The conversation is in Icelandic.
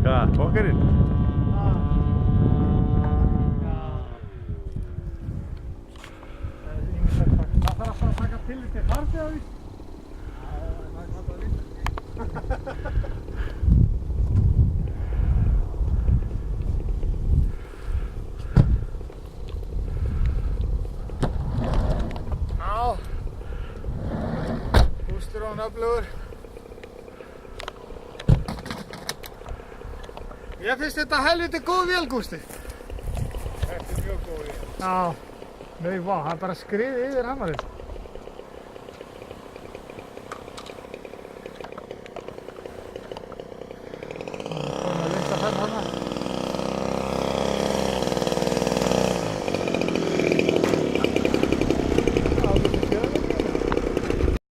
Hvað, fokkarinn? Það þarf alltaf að taka tillit til farþega víst. Það er alltaf líka. Já. Hústur á hann öflugur. Ég finnst þetta helviti góð vél, Gústi. Þetta er mjög góð vél. Já. Nei, vá, það er bara skriðið yfir hamarinn.